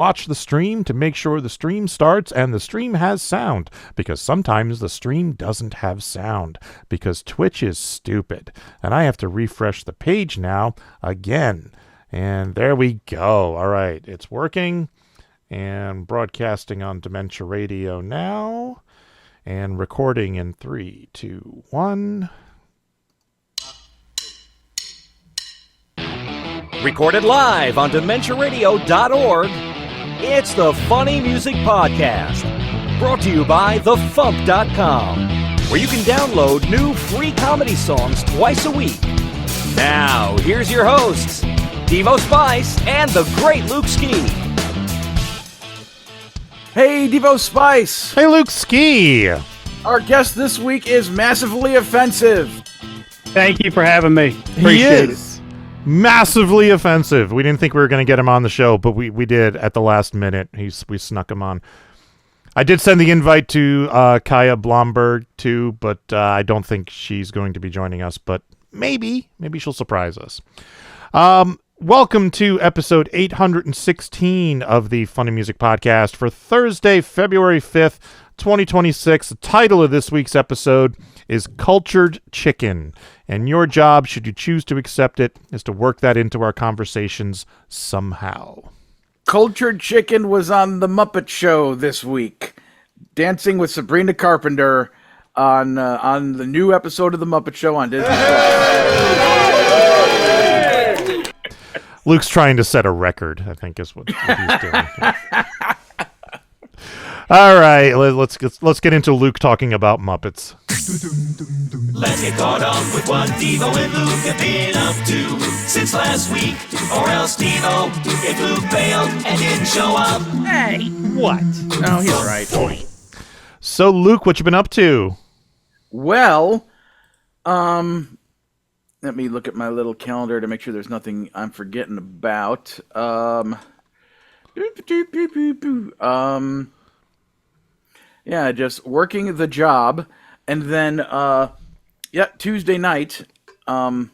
Watch the stream to make sure the stream starts and the stream has sound, because sometimes the stream doesn't have sound because Twitch is stupid. And I have to refresh the page now again. And there we go. All right, it's working. And broadcasting on Dementia Radio now. And recording in 3, 2, 1. Recorded live on DementiaRadio.org, it's the Funny Music Podcast. Brought to you by FuMP.com, where you can download new free comedy songs twice a week. Now, here's your hosts, Devo Spice and the great Luke Ski. Hey, Devo Spice! Hey, Luke Ski! Our guest this week is massively offensive. Thank you for having me. He is massively offensive. We didn't think we were going to get him on the show, but we did at the last minute. We snuck him on. I did send the invite to Kaya Blombird too, but I don't think she's going to be joining us. But maybe she'll surprise us. Welcome to episode 816 of the Funny Music Podcast for Thursday, February 5th, 2026. The title of this week's episode is Cultured Chicken, and your job, should you choose to accept it, is to work that into our conversations somehow. Cultured Chicken was on The Muppet Show this week, dancing with Sabrina Carpenter on the new episode of The Muppet Show on Disney+. Luke's trying to set a record, I think, is what he's doing. All right, let's get into Luke talking about Muppets. Let's get caught up with what Devo and Luke have been up to since last week. Or else Devo, if Luke failed and didn't show up. Hey, what? Oh, he's right. So, Luke, what you been up to? Well, let me look at my little calendar to make sure there's nothing I'm forgetting about. Yeah, just working the job, and then Tuesday night, we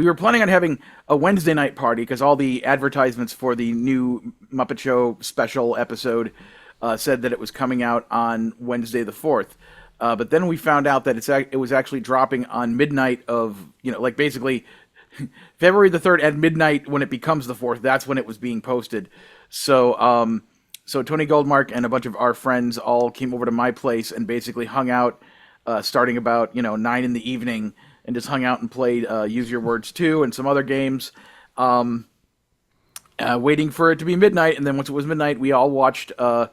were planning on having a Wednesday night party because all the advertisements for the new Muppet Show special episode said that it was coming out on Wednesday the 4th. But then we found out that it was actually dropping on midnight of, basically February the 3rd at midnight when it becomes the 4th. That's when it was being posted. So Tony Goldmark and a bunch of our friends all came over to my place and basically hung out starting about, 9 in the evening and just hung out and played Use Your Words 2 and some other games, waiting for it to be midnight. And then once it was midnight, we all watched the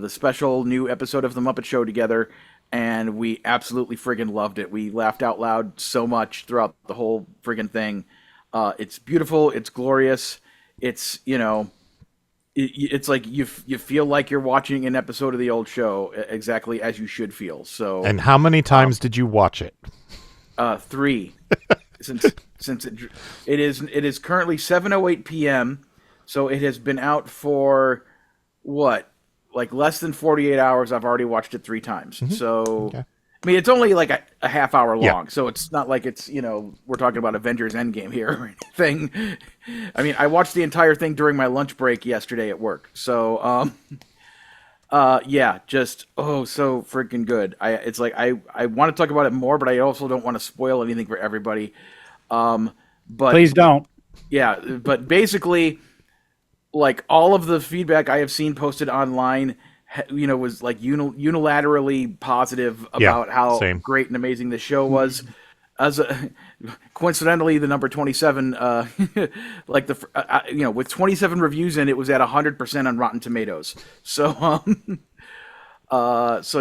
special new episode of The Muppet Show together, and we absolutely friggin' loved it. We laughed out loud so much throughout the whole friggin' thing. It's beautiful. It's glorious. It's, it's like you feel like you're watching an episode of the old show exactly as you should feel. So. And how many times did you watch it? 3. since it is currently 7:08 p.m. So it has been out for what? Like less than 48 hours. I've already watched it 3 times. Mm-hmm. So, okay. I mean, it's only like a half hour long. Yeah. So it's not like it's, we're talking about Avengers Endgame here or anything. I mean, I watched the entire thing during my lunch break yesterday at work. So, yeah, just, so freaking good. It's like, I want to talk about it more, but I also don't want to spoil anything for everybody. But please don't. Yeah. But basically, like all of the feedback I have seen posted online, was like unilaterally positive about how great and amazing the show was. Coincidentally, the number 27, with 27 reviews in, it was at 100% on Rotten Tomatoes. So,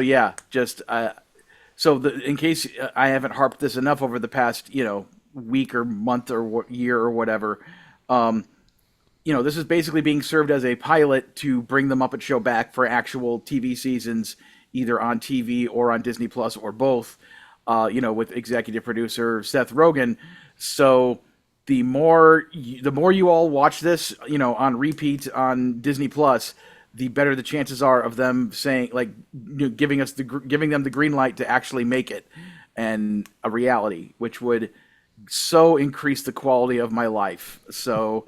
yeah, just in case I haven't harped this enough over the past, week or month or year or whatever. This is basically being served as a pilot to bring the Muppet Show back for actual TV seasons, either on TV or on Disney Plus or both, with executive producer Seth Rogen. So the more you all watch this, on repeat on Disney Plus, the better the chances are of them saying, giving them the green light to actually make it and a reality, which would so increased the quality of my life. So,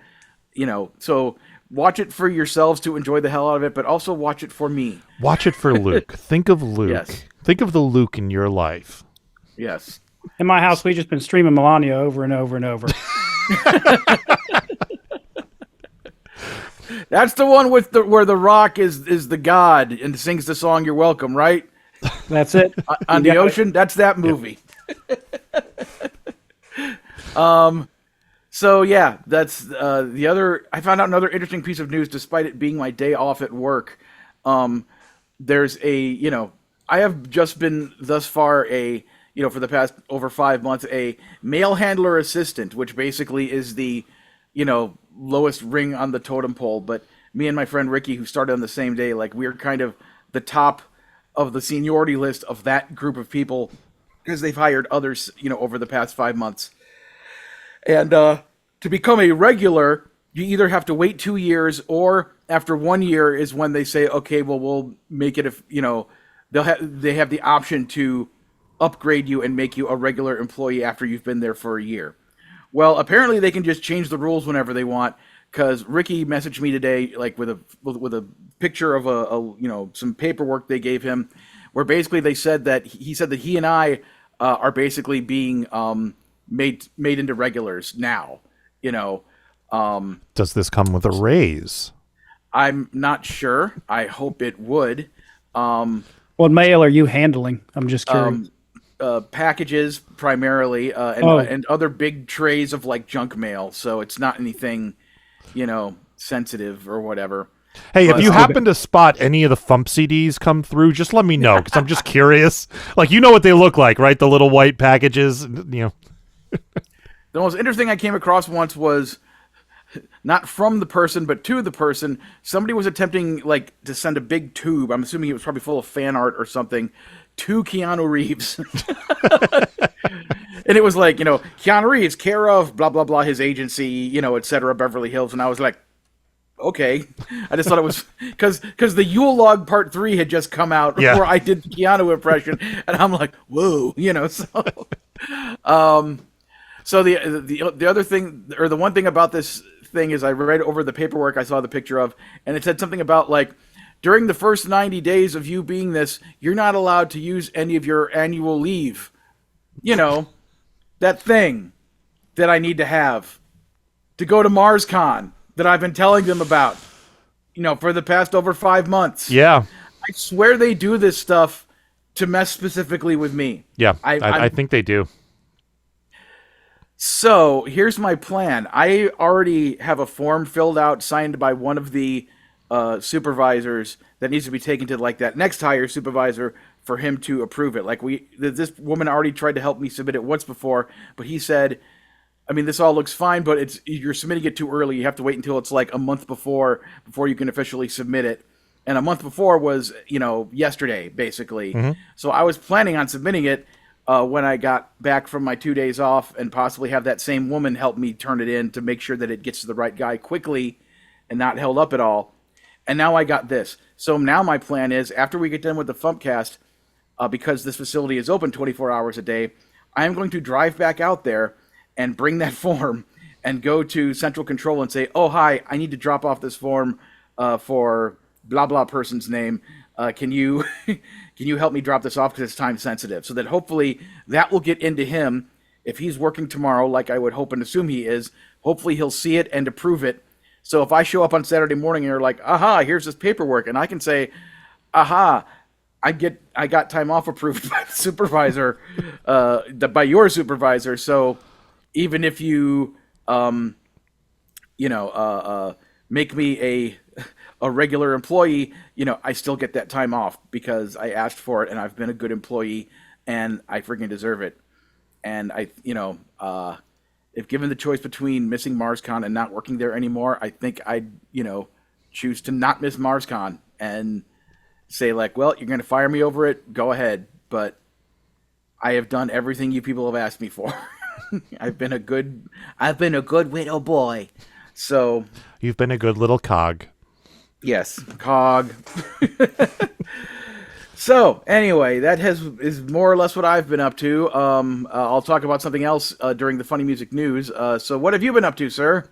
so watch it for yourselves to enjoy the hell out of it, but also watch it for me. Watch it for Luke. Think of Luke. Yes. Think of the Luke in your life. Yes. In my house, we just been streaming Melania over and over and over. That's the one with where the Rock is the god and sings the song "You're Welcome," right? That's it. On the ocean. That's that movie. So yeah, that's the other. I found out another interesting piece of news, despite it being my day off at work. There's I have just been thus far for the past over 5 months, a mail handler assistant, which basically is the, lowest ring on the totem pole. But me and my friend Ricky, who started on the same day, like we're kind of the top of the seniority list of that group of people because they've hired others, over the past 5 months. And to become a regular, you either have to wait 2 years or after 1 year is when they say, okay, well, we'll make it they have the option to upgrade you and make you a regular employee after you've been there for a year. Well, apparently they can just change the rules whenever they want, because Ricky messaged me today, like with a picture of some paperwork they gave him, where basically they said that he and I are basically being made into regulars now. Does this come with a raise? I'm not sure. I hope it would. What mail are you handling? I'm just curious. Packages primarily, and other big trays of like junk mail. So it's not anything, sensitive or whatever. Hey, if you happen to spot any of the FuMP CDs come through, just let me know, because I'm just curious. Like, what they look like, right? The little white packages, The most interesting I came across once was not from the person, but to the person. Somebody was attempting to send a big tube. I'm assuming it was probably full of fan art or something, to Keanu Reeves. And it was like, Keanu Reeves, care of blah, blah, blah, his agency, et cetera, Beverly Hills. And I was like, okay. I just thought it was because the Yule Log Part 3 had just come out where I did the Keanu impression. And I'm like, whoa, So the other thing, or the one thing about this thing is I read over the paperwork I saw the picture of, and it said something about during the first 90 days of you being this, you're not allowed to use any of your annual leave. That thing that I need to have to go to MarsCon that I've been telling them about, for the past over 5 months. Yeah. I swear they do this stuff to mess specifically with me. Yeah, I think they do. So here's my plan. I already have a form filled out, signed by one of the supervisors that needs to be taken to that next hire supervisor for him to approve it. This woman already tried to help me submit it once before, but he said, this all looks fine, but you're submitting it too early. You have to wait until it's a month before you can officially submit it. And a month before was, yesterday, basically. Mm-hmm. So I was planning on submitting it when I got back from my 2 days off, and possibly have that same woman help me turn it in to make sure that it gets to the right guy quickly and not held up at all. And now I got this. So now my plan is, after we get done with the FuMPCast, because this facility is open 24 hours a day, I am going to drive back out there and bring that form and go to Central Control and say, oh, hi, I need to drop off this form for blah, blah person's name. Can you help me drop this off because it's time sensitive? So that hopefully that will get into him. If he's working tomorrow, like I would hope and assume he is, hopefully he'll see it and approve it. So if I show up on Saturday morning and you're like, aha, here's this paperwork, and I can say, aha, I got time off approved by the supervisor, by your supervisor. So even if you, make me a regular employee, I still get that time off because I asked for it and I've been a good employee and I freaking deserve it. And if given the choice between missing MarsCon and not working there anymore, I think I'd, choose to not miss MarsCon and say well, you're going to fire me over it. Go ahead. But I have done everything you people have asked me for. I've been a good little boy. So You've been a good little cog. yes, cog. So anyway, that is more or less what I've been up to. I'll talk about something else during the funny music news. So what have you been up to, sir?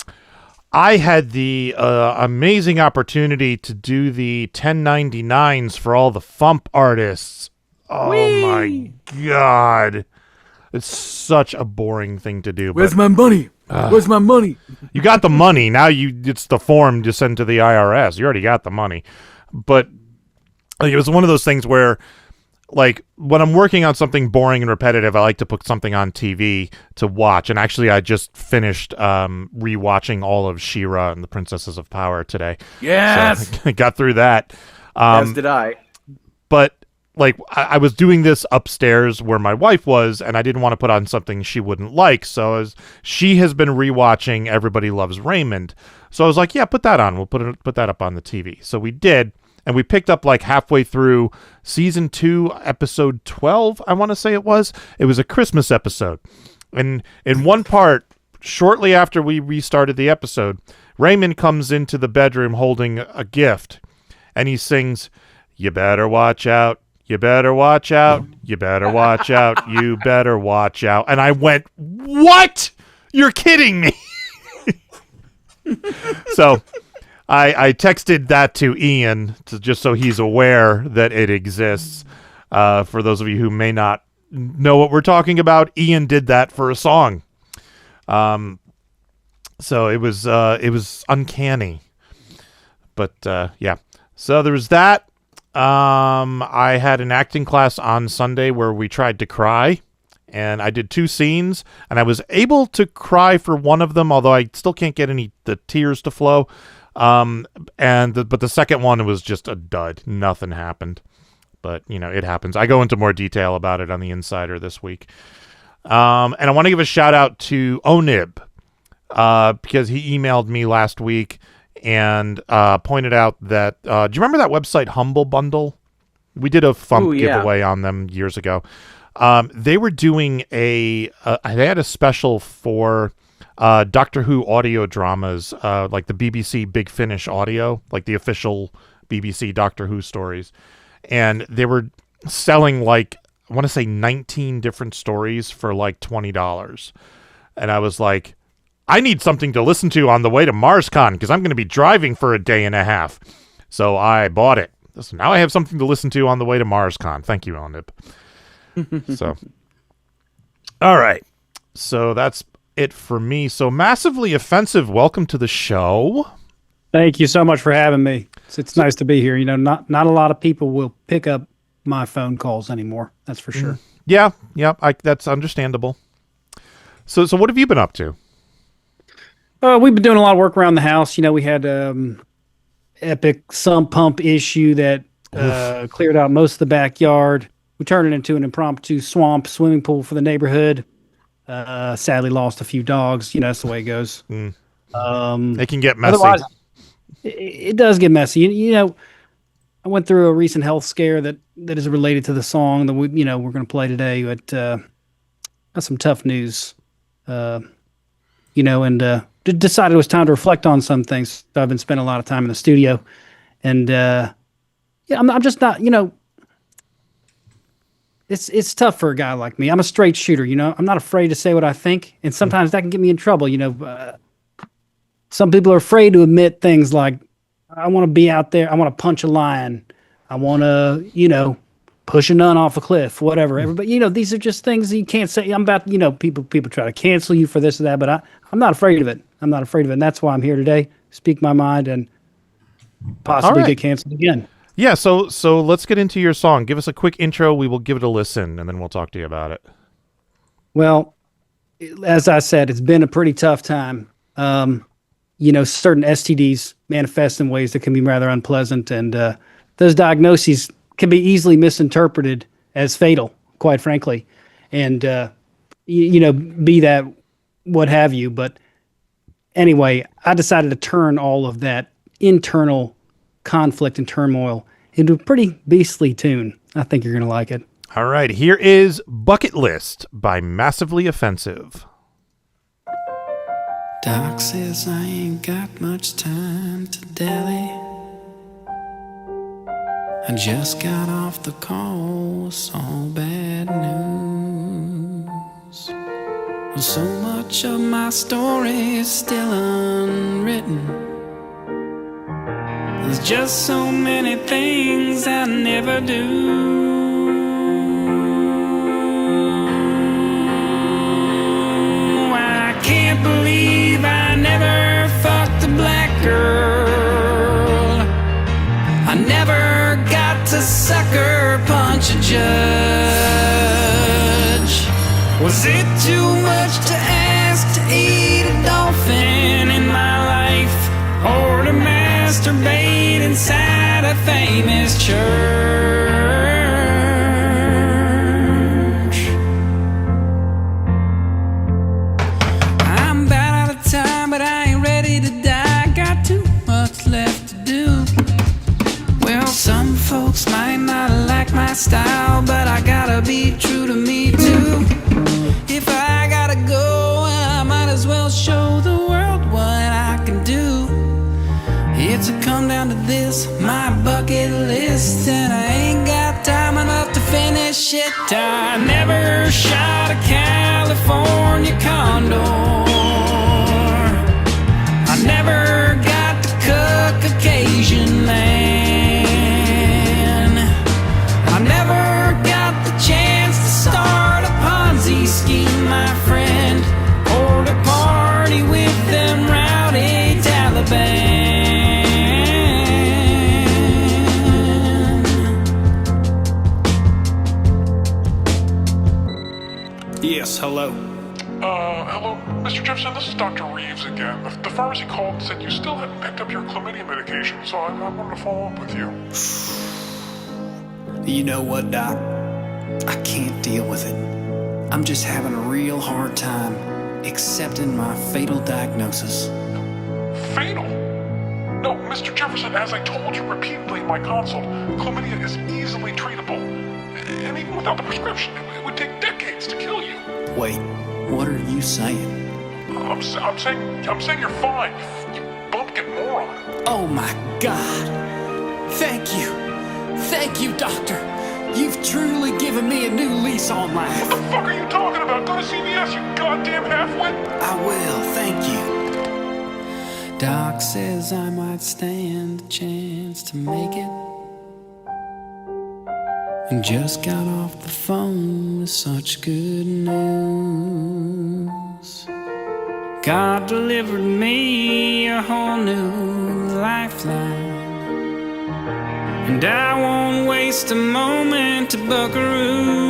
I had the amazing opportunity to do the 1099s for all the FuMP artists. Oh my God. It's such a boring thing to do. Where's my money? Where's my money? You got the money. Now it's the form to send to the IRS. You already got the money. But like, it was one of those things where, like, when I'm working on something boring and repetitive, I like to put something on TV to watch. And actually, I just finished rewatching all of She-Ra and the Princesses of Power today. Yes! So I got through that. As did I. But, like, I was doing this upstairs where my wife was, and I didn't want to put on something she wouldn't like. So she has been rewatching Everybody Loves Raymond. So I was like, yeah, put that on. We'll put that up on the TV. So we did. And we picked up like halfway through season 2, episode 12, I want to say it was. It was a Christmas episode. And in one part, shortly after we restarted the episode, Raymond comes into the bedroom holding a gift. And he sings, "You better watch out. You better watch out. You better watch out. You better watch out." And I went, "What? You're kidding me." So I texted that to Ian just so he's aware that it exists. For those of you who may not know what we're talking about, Ian did that for a song. So it was uncanny. But yeah. So there was that. I had an acting class on Sunday where we tried to cry. And I did 2 scenes, and I was able to cry for one of them, although I still can't get the tears to flow. But the second one was just a dud. Nothing happened. But, it happens. I go into more detail about it on the Insider this week. And I want to give a shout out to Onib, because he emailed me last week and pointed out that, do you remember that website Humble Bundle? We did a FuMP giveaway on them years ago. They were doing they had a special for Doctor Who audio dramas, like the BBC Big Finish audio, like the official BBC Doctor Who stories. And they were selling like, I want to say 19 different stories for like $20. And I was like, I need something to listen to on the way to MarsCon because I'm going to be driving for a day and a half. So I bought it. So now I have something to listen to on the way to MarsCon. Thank you, Onib. So, all right. So that's it for me. So Massively Offensive, welcome to the show. Thank you so much for having me. It's nice to be here. Not a lot of people will pick up my phone calls anymore. That's for sure. Yeah. That's understandable. So what have you been up to? We've been doing a lot of work around the house. We had epic sump pump issue that cleared out most of the backyard. We turned it into an impromptu swimming pool for the neighborhood. Sadly lost a few dogs. That's the way it goes. They can get messy. Otherwise, it does get messy. I went through a recent health scare that is related to the song that we're going to play today. But got some tough news. And decided it was time to reflect on some things. So I've been spending a lot of time in the studio, and I'm just not. It's tough for a guy like me. I'm a straight shooter, I'm not afraid to say what I think, and sometimes that can get me in trouble, Some people are afraid to admit things like, I want to be out there, I want to punch a lion, I want to, push a nun off a cliff, whatever. Everybody, these are just things that you can't say. I'm about, people try to cancel you for this or that, but I'm not afraid of it. I'm not afraid of it, and that's why I'm here today, speak my mind, and possibly get canceled again. Yeah, so let's get into your song. Give us a quick intro. We will give it a listen, and then we'll talk to you about it. Well, as I said, it's been a pretty tough time. Certain STDs manifest in ways that can be rather unpleasant, and those diagnoses can be easily misinterpreted as fatal, quite frankly, and be that what have you. But anyway, I decided to turn all of that internal conflict and turmoil into a pretty beastly tune. I think you're going to like it. All right, here is Bucket List by Massively Offensive. Doc says I ain't got much time to dally. I just got off the call with all bad news. So much of my story is still unwritten. There's just so many things I never do. I can't believe I never fucked a black girl. I never got to sucker punch a judge. Was it too much to ask to eat a dolphin in my life, or to masturbate inside a famous church? I'm about out of time, but I ain't ready to die. Got too much left to do. Well, some folks might not like my style, but I gotta be true to me too. If I gotta go, I might as well show the world what I can do. It's a come down to this, my bucket list, and I ain't got time enough to finish it. I never shot a California condor. I never got to cook Caucasian man. I never got the chance to start a Ponzi scheme, my friend, or to party with them rowdy Taliban. Yes, hello. Hello, Mr. Jefferson, this is Dr. Reeves again. The pharmacy called and said you still hadn't picked up your chlamydia medication, so I wanted to follow up with you. You know what, Doc? I can't deal with it. I'm just having a real hard time accepting my fatal diagnosis. Fatal? No, Mr. Jefferson, as I told you repeatedly in my consult, chlamydia is easily treatable. And even without the prescription, it would take decades to kill you. Wait, what are you saying? I'm saying you're fine. You bumpkin moron. Oh my God! Thank you! Thank you, Doctor! You've truly given me a new lease on life. What the fuck are you talking about? Go to CVS, you goddamn halfwit! I will, thank you. Doc says I might stand a chance to make it. And just got off the phone with such good news. God delivered me a whole new lifeline, and I won't waste a moment to buckaroo.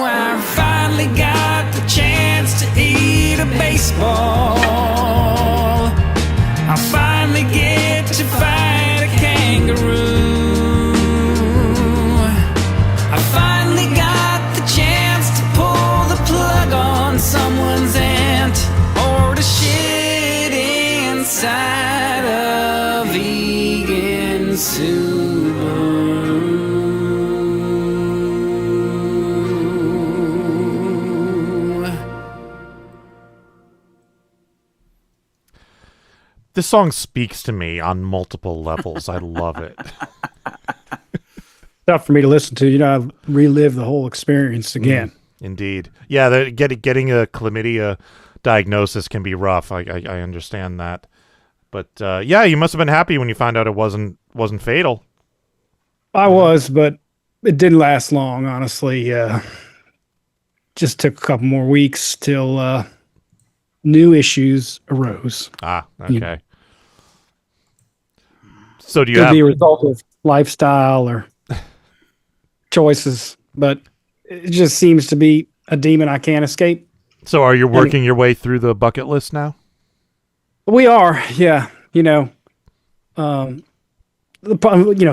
I finally got the chance to eat a baseball. I finally get to fight a kangaroo. I finally got the chance to pull the plug on someone's aunt, or to shit inside a vegan Subaru. This song speaks to me on multiple levels. I love it. Tough for me to listen to. I relive the whole experience again. Indeed. Yeah, getting a chlamydia diagnosis can be rough. I understand that. But yeah, you must have been happy when you found out it wasn't fatal. I was, but it didn't last long, honestly. Just took a couple more weeks till new issues arose. Ah, okay. So do you Could have... be a result of lifestyle or choices, but it just seems to be a demon I can't escape. So are you working your way through the bucket list now? We are, yeah.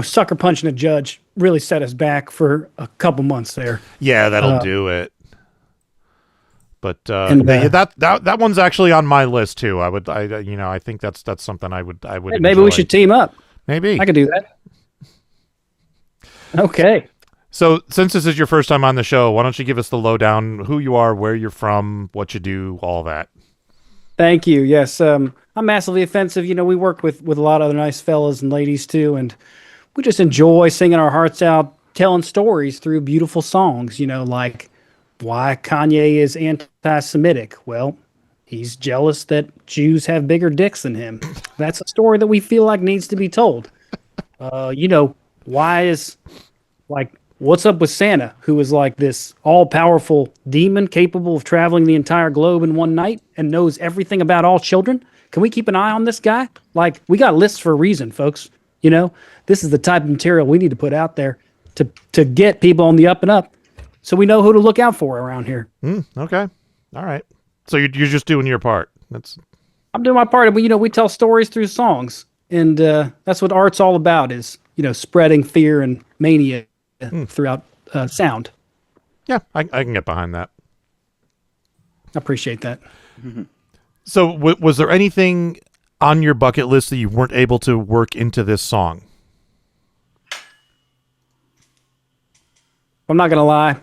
Sucker punching a judge really set us back for a couple months there. Yeah, that'll do it. But that one's actually on my list too. I think that's something I would. Maybe enjoy. we should team up. Maybe I could do that. Okay. So since this is your first time on the show, why don't you give us the lowdown, who you are, where you're from, what you do, all that. Thank you. Yes, I'm massively offensive. You know, we work with a lot of other nice fellas and ladies too, and we just enjoy singing our hearts out, telling stories through beautiful songs. You know, like why Kanye is anti-Semitic. Well, he's jealous that Jews have bigger dicks than him. That's a story that we feel like needs to be told. You know, why is like what's up with Santa, who is like this all-powerful demon capable of traveling the entire globe in one night and knows everything about all children? Can we keep an eye on this guy? Like, we got lists for a reason, folks. You know, this is the type of material we need to put out there to get people on the up and up, so we know who to look out for around here. Okay, all right. So you're just doing your part. I'm doing my part, but you know, we tell stories through songs, and that's what art's all about. Is spreading fear and mania throughout sound. Yeah, I can get behind that. I appreciate that. So was there anything on your bucket list that you weren't able to work into this song? I'm not going to lie.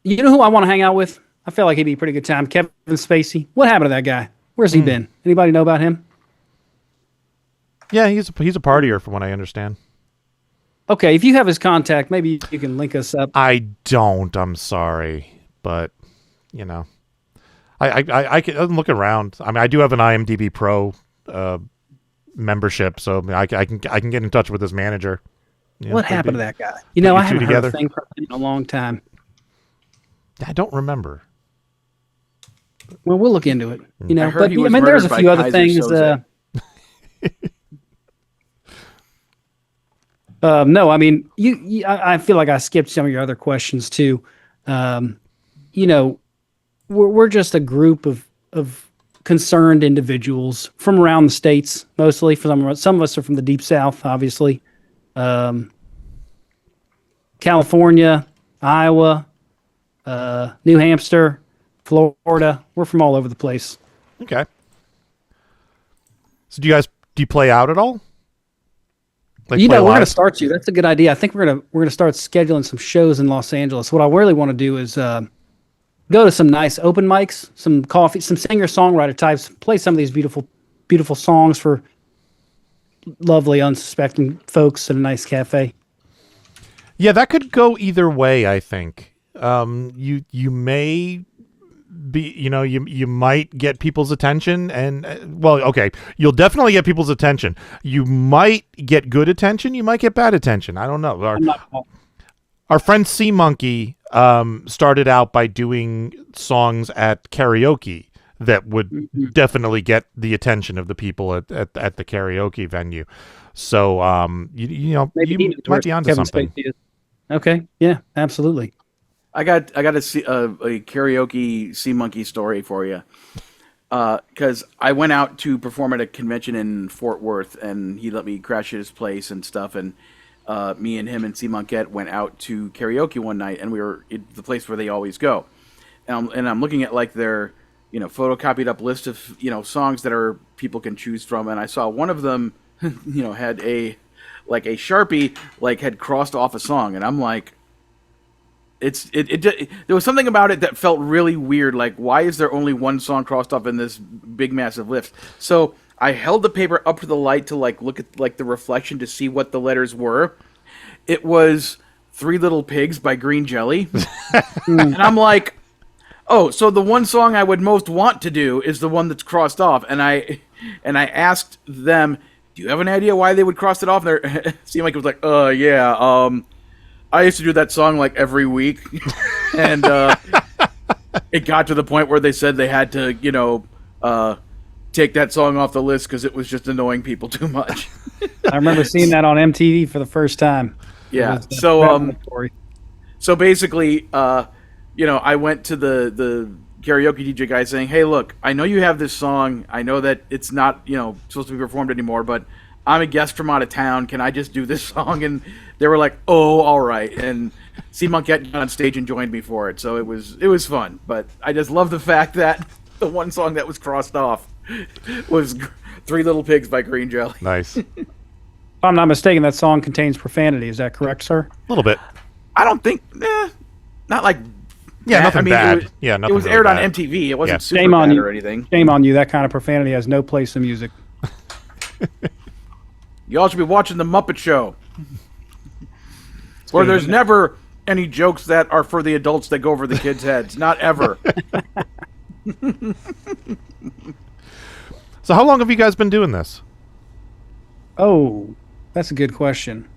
You know who I want to hang out with? I feel like he'd be a pretty good time. Kevin Spacey. What happened to that guy? Where's he been? Anybody know about him? Yeah, he's a partier from what I understand. Okay, if you have his contact, maybe you can link us up. I don't. I'm sorry, but I can look around. I mean, I do have an IMDb Pro membership, so I can get in touch with his manager. What happened to that guy? You know, I haven't heard together. a thing from him in a long time. I don't remember. Well, we'll look into it. You know, I heard but he was there's a murdered few by other Kaiser things. Soze. No, I mean, I feel like I skipped some of your other questions too. You know, we're just a group of concerned individuals from around the states, mostly. Some of us are from the Deep South, obviously. California, Iowa, New Hampshire, Florida. We're from all over the place. Okay. So do you play out at all? Like we're live? going to start to. That's a good idea. I think we're gonna start scheduling some shows in Los Angeles. What I really want to do is go to some nice open mics, some coffee, some singer-songwriter types, play some of these beautiful, beautiful songs for lovely, unsuspecting folks at a nice cafe. Yeah, that could go either way, I think. You may be, you might get people's attention, and okay, you'll definitely get people's attention. You might get good attention, you might get bad attention. I don't know. Our friend Sea Monkey started out by doing songs at karaoke that would definitely get the attention of the people at the karaoke venue. So you might be onto Kevin something. Spacey is. Okay, yeah, absolutely. I got a karaoke Sea Monkey story for you. Because I went out to perform at a convention in Fort Worth, and he let me crash at his place and stuff. And me and him and Sea Monkette went out to karaoke one night, and we were at the place where they always go. And I'm looking at like their photocopied up list of songs that people can choose from, and I saw one of them had a Sharpie had crossed off a song, and I'm like, there was something about it that felt really weird. Like, why is there only one song crossed off in this big massive list? So I held the paper up to the light to look at the reflection to see what the letters were. It was Three Little Pigs by Green Jelly. And I'm like, oh, so the one song I would most want to do is the one that's crossed off. And I asked them, do you have an idea why they would cross it off? And it seemed like it was like, yeah, I used to do that song every week. And it got to the point where they said they had to, take that song off the list because it was just annoying people too much. I remember seeing that on MTV for the first time. Yeah. So basically, I went to the karaoke DJ guy saying, hey, look, I know you have this song. I know that it's not, supposed to be performed anymore, but I'm a guest from out of town. Can I just do this song? And they were like, oh, all right. And Sea Monkette got on stage and joined me for it. So it was fun. But I just love the fact that the one song that was crossed off was Three Little Pigs by Green Jelly. Nice. If I'm not mistaken, that song contains profanity. Is that correct, sir? A little bit. I don't think, not Yeah, nothing I mean, bad. It was, yeah, nothing it was really aired on bad. MTV. It wasn't Yeah. super Shame on bad you. or anything. Shame on you. That kind of profanity has no place in music. You all should be watching the Muppet Show, where there's never any jokes that are for the adults that go over the kids' heads. Not ever. So how long have you guys been doing this? Oh, that's a good question.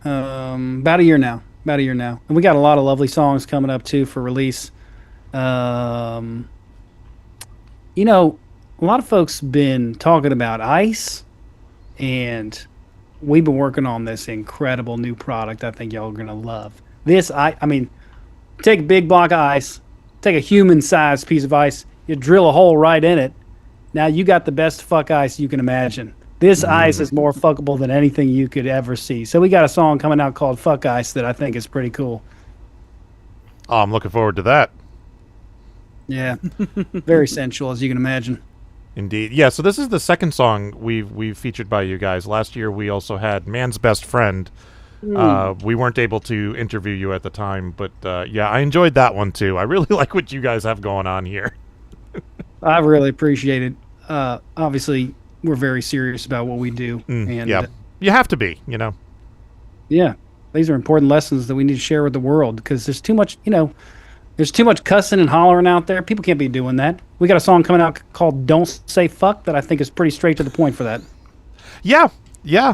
About a year now. And we got a lot of lovely songs coming up too for release. You know, a lot of folks been talking about ice, and we've been working on this incredible new product I think y'all are gonna love. I mean, take a big block of ice, take a human-sized piece of ice, you drill a hole right in it. Now you got the best fuck ice you can imagine. This ice is more fuckable than anything you could ever see. So we got a song coming out called Fuck Ice that I think is pretty cool. Oh, I'm looking forward to that. Yeah. Very sensual, as you can imagine. Indeed. Yeah, so this is the second song we've featured by you guys. Last year we also had Man's Best Friend. We weren't able to interview you at the time, but yeah, I enjoyed that one too. I really like what you guys have going on here. I really appreciate it. Obviously, we're very serious about what we do. And yeah, you have to be, you know. yeah, these are important lessons that we need to share with the world because there's too much, there's too much cussing and hollering out there. People can't be doing that. We got a song coming out called Don't Say Fuck that I think is pretty straight to the point for that. Yeah,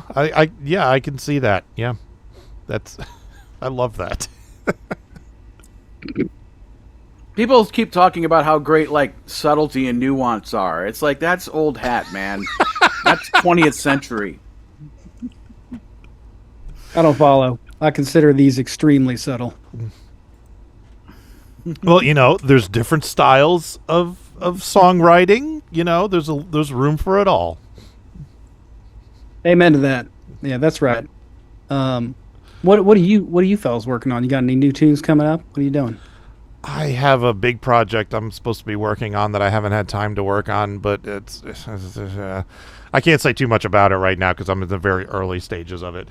I can see that. Yeah, that's, I love that. People keep talking about how great like subtlety and nuance are. It's like that's old hat, man. That's 20th century. I don't follow. I consider these extremely subtle. Well, there's different styles of songwriting. There's room for it all. Amen to that. Yeah, that's right. What are you fellas working on? You got any new tunes coming up? What are you doing? I have a big project I'm supposed to be working on that I haven't had time to work on, but I can't say too much about it right now because I'm in the very early stages of it.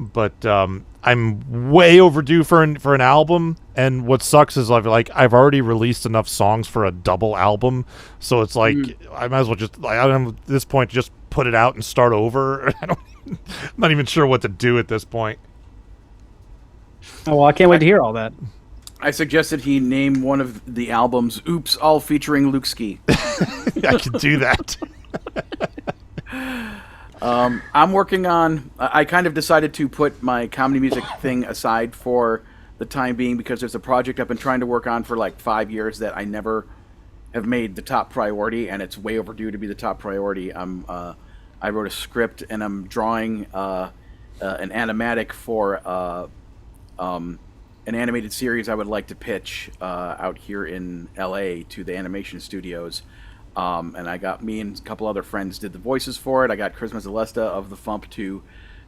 But I'm way overdue for an album, and what sucks is I've already released enough songs for a double album, so it's like I might as well just I don't at this point just put it out and start over. I'm not even sure what to do at this point. Oh well, I can't wait to hear all that. I suggested he name one of the albums "Oops," all featuring Luke Ski. I could do that. I'm working on. I kind of decided to put my comedy music thing aside for the time being because there's a project I've been trying to work on for like 5 years that I never have made the top priority, and it's way overdue to be the top priority. I wrote a script and I'm drawing an animatic for an animated series I would like to pitch out here in LA to the animation studios. And I got me and a couple other friends did the voices for it. I got Chris Mazzalesta of the FuMP to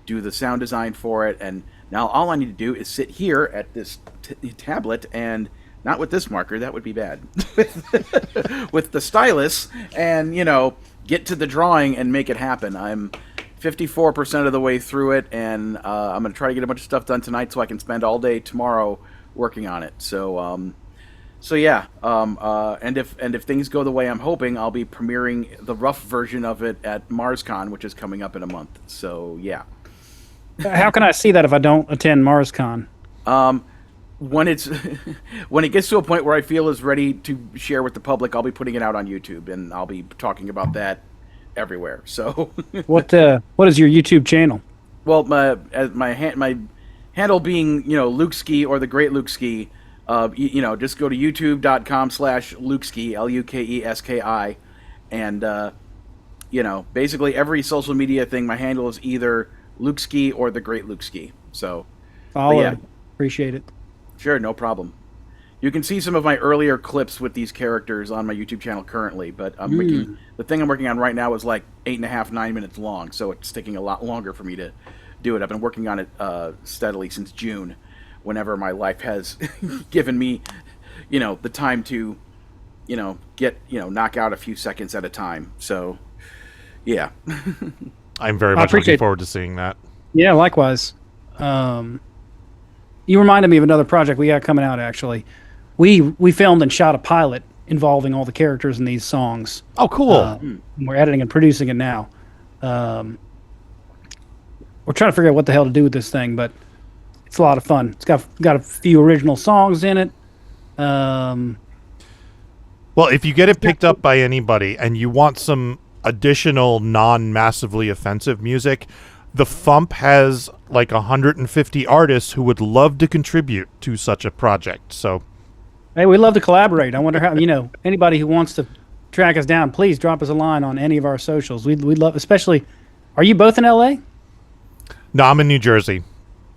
do the sound design for it. And now all I need to do is sit here at this tablet and not with this marker, that would be bad, with the stylus and, get to the drawing and make it happen. I'm 54% of the way through it, and I'm going to try to get a bunch of stuff done tonight so I can spend all day tomorrow working on it. So yeah, and if things go the way I'm hoping, I'll be premiering the rough version of it at MarsCon, which is coming up in a month. So yeah. How can I see that if I don't attend MarsCon? When it gets to a point where I feel is ready to share with the public, I'll be putting it out on YouTube, and I'll be talking about that everywhere. So What is your YouTube channel? well, my handle being Luke Ski or the Great Luke Ski. Just go to youtube.com/Lukeski, LUKESKI, and basically every social media thing, my handle is either Luke Ski or the Great Luke Ski. So, Follow. yeah. Appreciate it. Sure, no problem. You can see some of my earlier clips with these characters on my YouTube channel currently, but the thing I'm working on right now is like 8.5, 9 minutes long, so it's taking a lot longer for me to do it. I've been working on it steadily since June, whenever my life has given me, the time to, knock out a few seconds at a time. So, yeah. I'm very much looking forward to seeing that. Yeah, likewise. You reminded me of another project we got coming out, actually. we filmed and shot a pilot involving all the characters in these songs. Oh, cool. We're editing and producing it now. We're trying to figure out what the hell to do with this thing, but it's a lot of fun. It's got a few original songs in it. Well, if you get it picked up by anybody and you want some additional non-massively offensive music, the FuMP has like 150 artists who would love to contribute to such a project. So, hey, we'd love to collaborate. I wonder how, anybody who wants to track us down, please drop us a line on any of our socials. We'd love, especially, are you both in LA? No, I'm in New Jersey.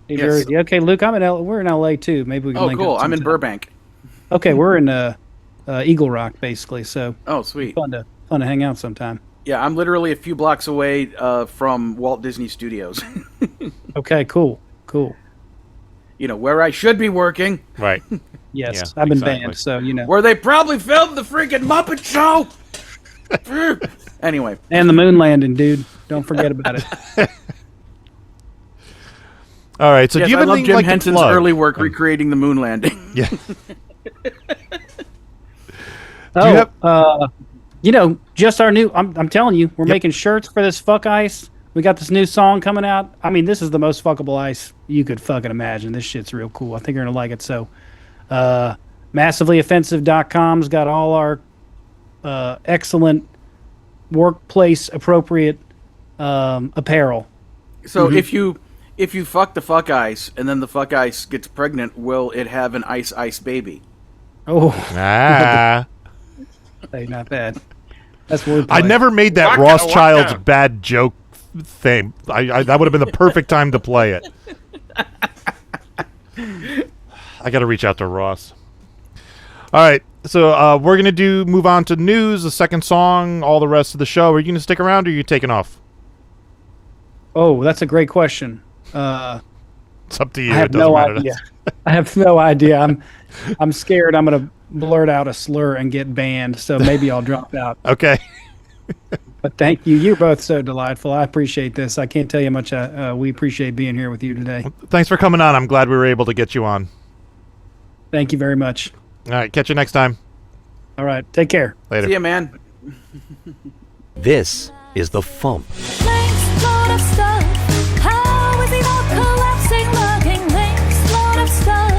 New Jersey. Okay, Luke, we're in LA too. Maybe we can link cool. up I'm in sometime. Burbank. Okay, we're in Eagle Rock, basically. So, Sweet. Fun to hang out sometime. Yeah, I'm literally a few blocks away from Walt Disney Studios. Okay, cool. Where I should be working. Right. Yes, Yeah, I've been exactly. banned, so Where they probably filmed the freaking Muppet Show. Anyway. And the moon landing, dude. Don't forget about it. All right. So, Yes, do you I have love anything Jim like to Henson's plug? early work recreating the moon landing. Yeah. Just our new. I'm telling you, we're making shirts for this fuck ice. We got this new song coming out. I mean, this is the most fuckable ice you could fucking imagine. This shit's real cool. I think you're gonna like it. So, massivellyoffensive.com's got all our excellent workplace appropriate apparel. So if you fuck the fuck ice and then the fuck ice gets pregnant, will it have an ice baby? Oh, Ah. hey, not bad. That's wordplay. I never made that Waka, Rothschild's waka. bad joke thing. I that would have been the perfect time to play it. I got to reach out to Ross. All right, so we're gonna move on to news, the second song, all the rest of the show. Are you gonna stick around, or are you taking off? Oh, that's a great question. It's up to you. I have It doesn't no matter. idea. I have no idea. I'm scared I'm gonna blurt out a slur and get banned, so maybe I'll drop out. Okay. But thank you. You're both so delightful. I appreciate this. I can't tell you how much we appreciate being here with you today. Thanks for coming on. I'm glad we were able to get you on. Thank you very much. All right, catch you next time. All right. Take care. Later. See ya, man. This is the FuMP. Links, load of stuff. How is he not collapsing? Lugging links, load of stuff.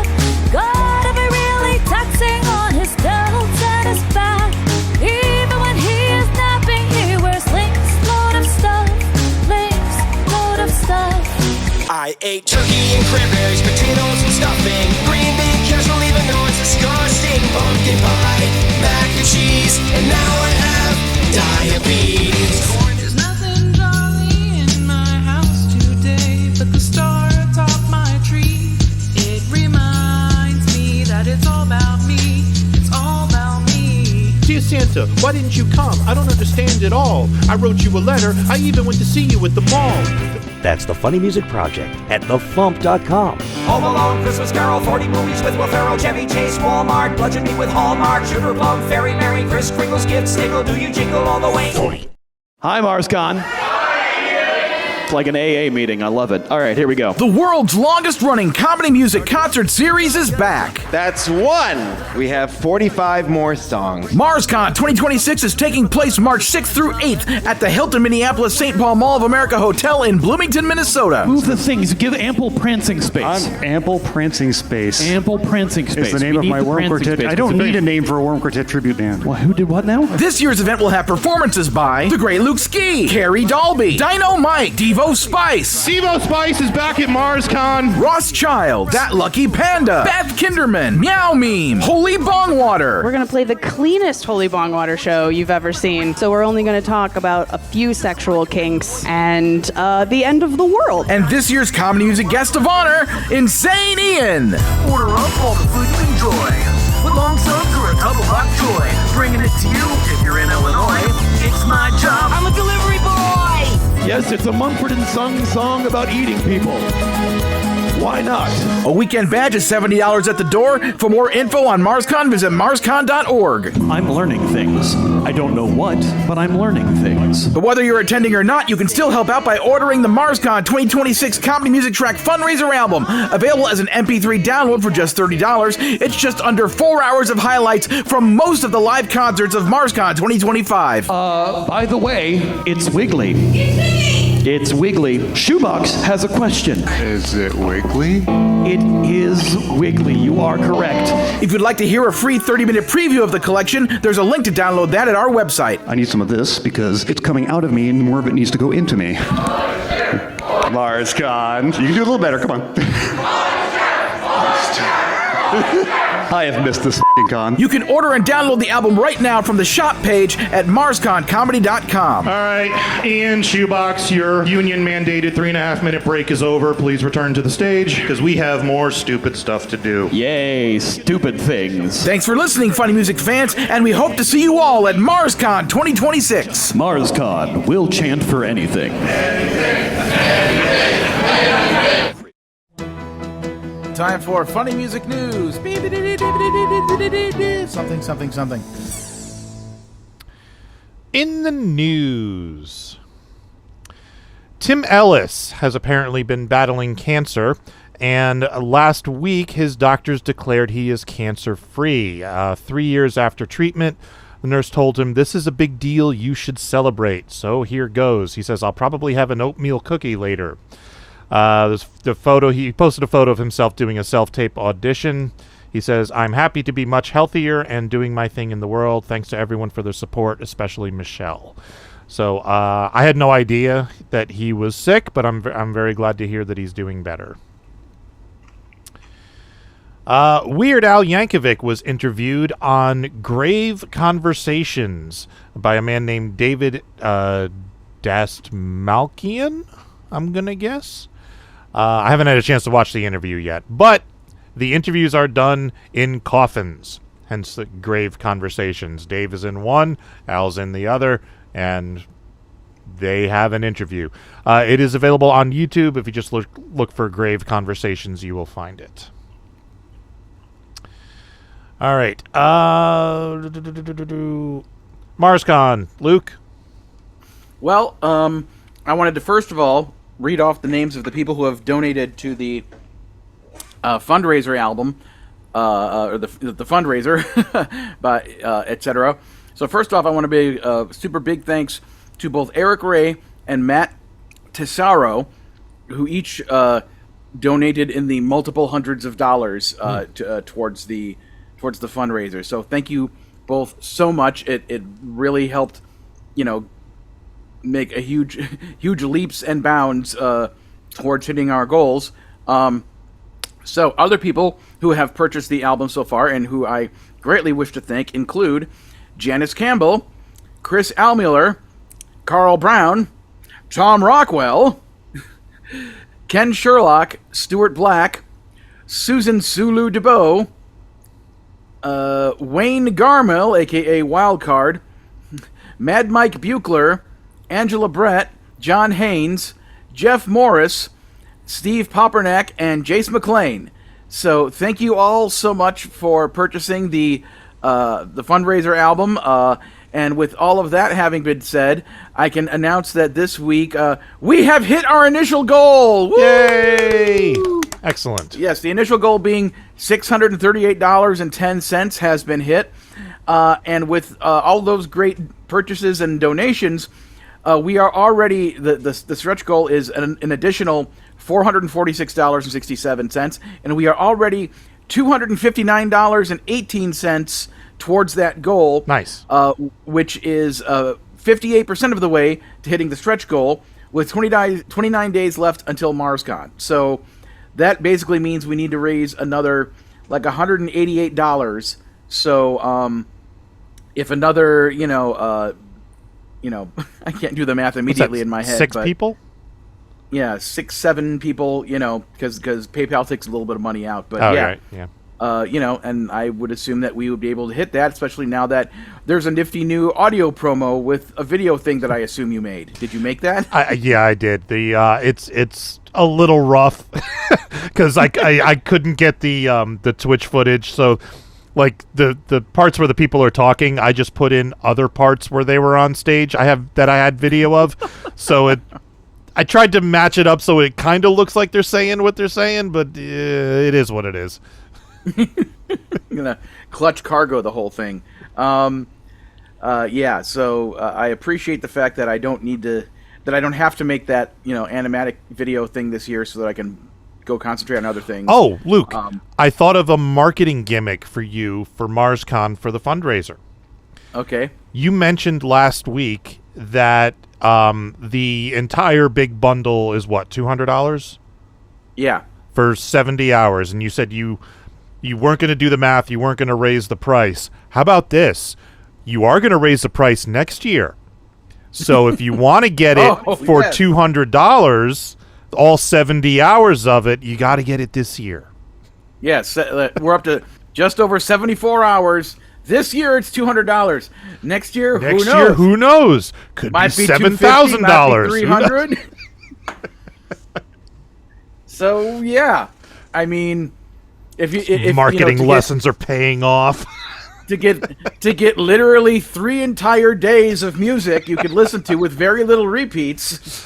Gotta be really taxing on his delts and his back. Even when he is napping, he wears links, load of stuff. Links, load of stuff. I ate turkey and cranberries, potatoes and stuffing, green bean casserole even though it's disgusting, pumpkin pie, mac and cheese, and now I have diabetes. There's nothing jolly in my house today but the star atop my tree. It reminds me that it's all about me. It's all about me. Dear Santa, why didn't you come? I don't understand at all. I wrote you a letter. I even went to see you at the mall. That's the Funny Music Project at thefump.com. Home Alone, Christmas Carol, 40 movies with Will Ferrell, Chevy Chase, Walmart, Bludgeon Me with Hallmark, Sugar Plum, Fairy Mary, Kris Kringle's Gift, Sniggle, Do You Jingle All the Way? Hi, MarsCon. It's like an AA meeting. I love it. All right, here we go. The world's longest running comedy music concert series is back. That's one. We have 45 more songs. MarsCon 2026 is taking place March 6th through 8th at the Hilton Minneapolis St. Paul Mall of America Hotel in Bloomington, Minnesota. Move the things. Give ample prancing space. Ample prancing space. Ample prancing space. Is the name of my Worm Quartet. I don't need a name for a Worm Quartet tribute band. Well, who did what now? This year's event will have performances by The Great Luke Ski, Carrie Dalby, Dino Mike, Devo Spice, Devo Spice is back at MarsCon. Ross Child, That Lucky Panda, Beth Kinderman, Meow Meme, Holy Bongwater. We're going to play the cleanest Holy Bongwater show you've ever seen. So we're only going to talk about a few sexual kinks and the end of the world. And this year's comedy music guest of honor, Insane Ian. Order up all the food you enjoy. With long subs or a double hot joy. Bringing it to you if you're in Illinois. It's my job. I'm a delivery boy. Yes, it's a Mumford & Sons song about eating people. Why not? A weekend badge is $70 at the door. For more info on MarsCon, visit marscon.org. I'm learning things. I don't know what, but I'm learning things. But whether you're attending or not, you can still help out by ordering the MarsCon 2026 Comedy Music Track Fundraiser album. Available as an MP3 download for just $30. It's just under 4 hours of highlights from most of the live concerts of MarsCon 2025. By the way, it's Wiggly. It's Wiggly. Shoebox has a question. Is it Wiggly? It is Wiggly. You are correct. If you'd like to hear a free 30-minute preview of the collection, there's a link to download that at our website. I need some of this because it's coming out of me and more of it needs to go into me. MarsCon. You can do a little better. Come on. I have missed this con. You can order and download the album right now from the shop page at MarsConComedy.com. All right, Ian, Shoebox, your union-mandated 3.5-minute break is over. Please return to the stage, because we have more stupid stuff to do. Yay, stupid things. Thanks for listening, funny music fans, and we hope to see you all at MarsCon 2026. MarsCon, we'll chant for anything. Time for funny music news. Something, something, something. In the news, Tim Ellis has apparently been battling cancer, and last week his doctors declared he is cancer-free. 3 years after treatment, the nurse told him, "This is a big deal, you should celebrate." So here goes. He says, "I'll probably have an oatmeal cookie later." There's the photo. He posted a photo of himself doing a self-tape audition. He says, "I'm happy to be much healthier and doing my thing in the world. Thanks to everyone for their support, especially Michelle." So I had no idea that he was sick, but I'm very glad to hear that he's doing better. Weird Al Yankovic was interviewed on Grave Conversations by a man named David Dastmalchian, I'm going to guess. I haven't had a chance to watch the interview yet, but the interviews are done in coffins, hence the Grave Conversations. Dave is in one, Al's in the other, and they have an interview. It is available on YouTube. If you just look for Grave Conversations, you will find it. All right. MarsCon, Luke? Well, I wanted to first of all read off the names of the people who have donated to the fundraiser album, or the fundraiser, etc. So first off, I want to be super big thanks to both Eric Ray and Matt Tesaro, who each donated in the multiple hundreds of dollars towards the fundraiser. So thank you both so much. It really helped, make a huge leaps and bounds towards hitting our goals. So other people who have purchased the album so far and who I greatly wish to thank include Janice Campbell, Chris Almuller, Carl Brown, Tom Rockwell, Ken Sherlock, Stuart Black, Susan Sulu DeBow, Wayne Garmel, aka Wildcard, Mad Mike Buechler, Angela Brett, John Haynes, Jeff Morris, Steve Poppernack, and Jace McLean. So thank you all so much for purchasing the fundraiser album. And with all of that having been said, I can announce that this week we have hit our initial goal. Woo! Yay! Excellent. Yes, the initial goal being $638.10 has been hit. And with all those great purchases and donations, we are already, the stretch goal is an additional $446.67, and we are already $259.18 towards that goal. Nice. Which is 58% of the way to hitting the stretch goal, with 29 days left until MarsCon. So that basically means we need to raise another like $188. So if another, I can't do the math immediately in my head. Six people? Yeah, 6-7 people, because PayPal takes a little bit of money out. But Right, yeah. And I would assume that we would be able to hit that, especially now that there's a nifty new audio promo with a video thing that I assume you made. Did you make that? Yeah, I did. It's a little rough because I couldn't get the Twitch footage. So, like the parts where the people are talking, I just put in other parts where they were on stage. I had video of, so I tried to match it up so it kind of looks like they're saying what they're saying, but it is what it is. I'm gonna clutch cargo the whole thing. Yeah. So I appreciate the fact that I don't have to make that animatic video thing this year, so that I can go concentrate on other things. Oh, Luke, I thought of a marketing gimmick for you for MarsCon for the fundraiser. Okay. You mentioned last week that the entire big bundle is what, $200? Yeah. For 70 hours, and you said you weren't going to do the math, you weren't going to raise the price. How about this? You are going to raise the price next year. So if you want to get it for $200, all 70 hours of it, you got to get it this year. Yes, we're up to just over 74 hours. This year it's $200. Next year, who knows? Could might be $7,000. $300. So yeah, I mean, if marketing lessons are paying off. to get literally 3 entire days of music you could listen to with very little repeats,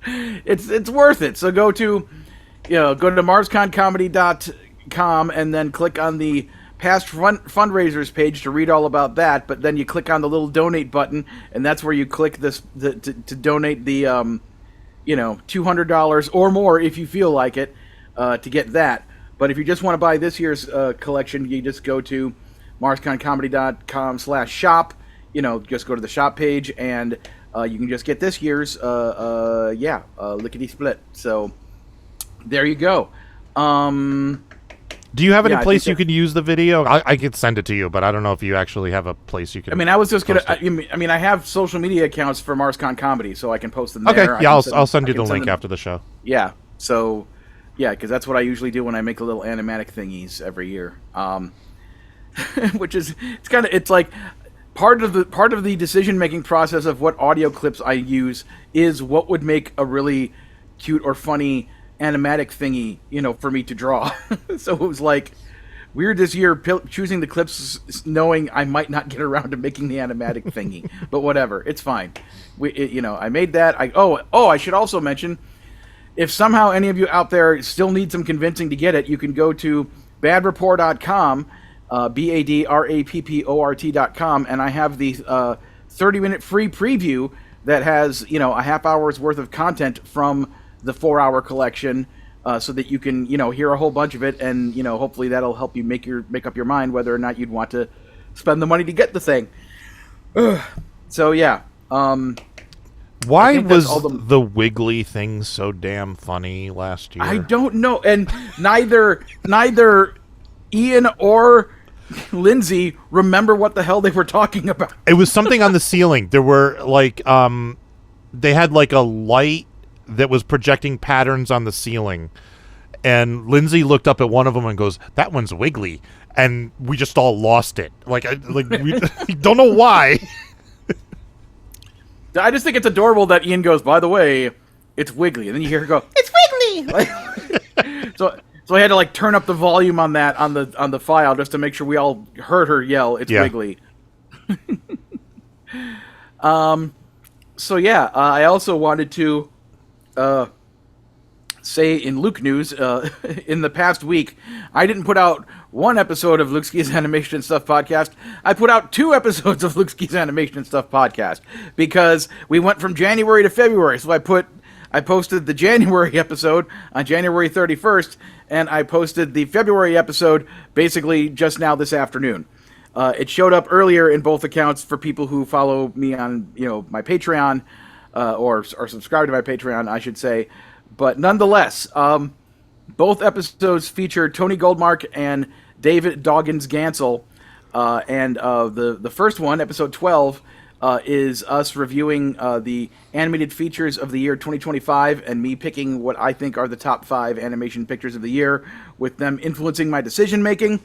it's worth it. So go to MarsConComedy.com and then click on the past fundraisers page to read all about that. But then you click on the little donate button, and that's where you click to donate the $200 or more if you feel like it to get that. But if you just want to buy this year's collection, you just go to MarsConComedy.com/shop. Just go to the shop page, and you can just get this year's lickety split. So there you go. Do you have any place you can use the video? I could send it to you, but I don't know if you actually have a place you can. I mean, I was just gonna. I have social media accounts for MarsCon Comedy, so I can post them there. Okay, yeah, I'll send you the link after the show. Yeah. So, yeah, because that's what I usually do when I make the little animatic thingies every year. Which is it's like part of the decision making process of what audio clips I use is what would make a really cute or funny animatic thingy, for me to draw. So it was like weird this year choosing the clips, knowing I might not get around to making the animatic thingy, but whatever, it's fine. I made that. I should also mention, if somehow any of you out there still need some convincing to get it, you can go to badrapport.com, BADRAPPORT.com, and I have the 30-minute free preview that has a half hour's worth of content from the 4-hour collection, so that you can hear a whole bunch of it, and hopefully that'll help you make up your mind whether or not you'd want to spend the money to get the thing. So yeah. Why was the Wiggly thing so damn funny last year? I don't know, and neither Ian or Lindsay remember what the hell they were talking about. It was something on the ceiling. There were they had like a light that was projecting patterns on the ceiling, and Lindsay looked up at one of them and goes, "That one's wiggly," and we just all lost it. We don't know why. I just think it's adorable that Ian goes, "By the way, it's wiggly," and then you hear her go, "It's wiggly." So I had to turn up the volume on that on the file just to make sure we all heard her yell, "It's wiggly." So yeah, I also wanted to say in Luke news, in the past week, I didn't put out one episode of Luke Ski's Animation and Stuff podcast. I put out 2 episodes of Luke Ski's Animation and Stuff podcast because we went from January to February. So I posted the January episode on January 31st, and I posted the February episode basically just now this afternoon. It showed up earlier in both accounts for people who follow me on my Patreon, or subscribe to my Patreon, I should say. But nonetheless, both episodes feature Tony Goldmark and David Doggins Gansel. And the first one, episode 12, is us reviewing the animated features of the year 2025 and me picking what I think are the top 5 animation pictures of the year, with them influencing my decision making.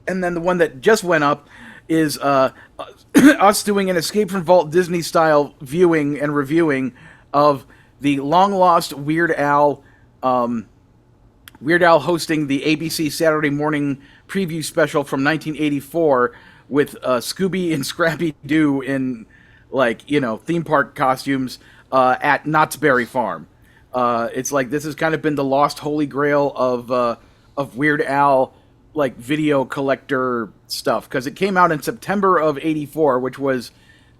And then the one that just went up is us doing an Escape from Vault Disney style viewing and reviewing of the long lost Weird Al Weird Al hosting the ABC Saturday morning preview special from 1984 with Scooby and Scrappy Doo in, theme park costumes at Knott's Berry Farm. It's like this has kind of been the lost holy grail of Weird Al, video collector stuff, because it came out in September of '84, which was,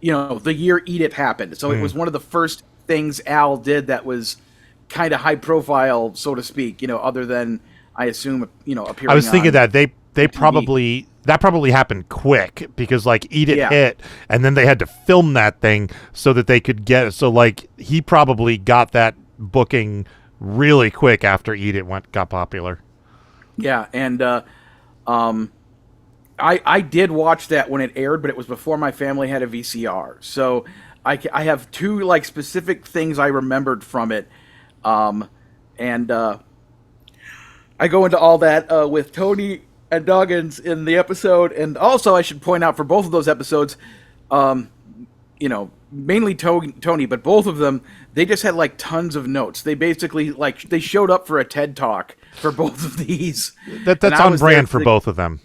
the year Eat It happened. So it was one of the first things Al did that was kind of high profile, so to speak, other than, I assume, appearing. I was thinking that they TV. probably happened quick because Eat It hit, and then they had to film that thing so that they could get it. So he probably got that booking really quick after Eat It got popular. Yeah, and I did watch that when it aired, but it was before my family had a VCR. So I have two specific things I remembered from it. And I go into all that with Tony and Doggins in the episode, and also I should point out for both of those episodes, mainly Tony, but both of them, they just had tons of notes. They basically they showed up for a TED Talk for both of these. That's on brand for both of them,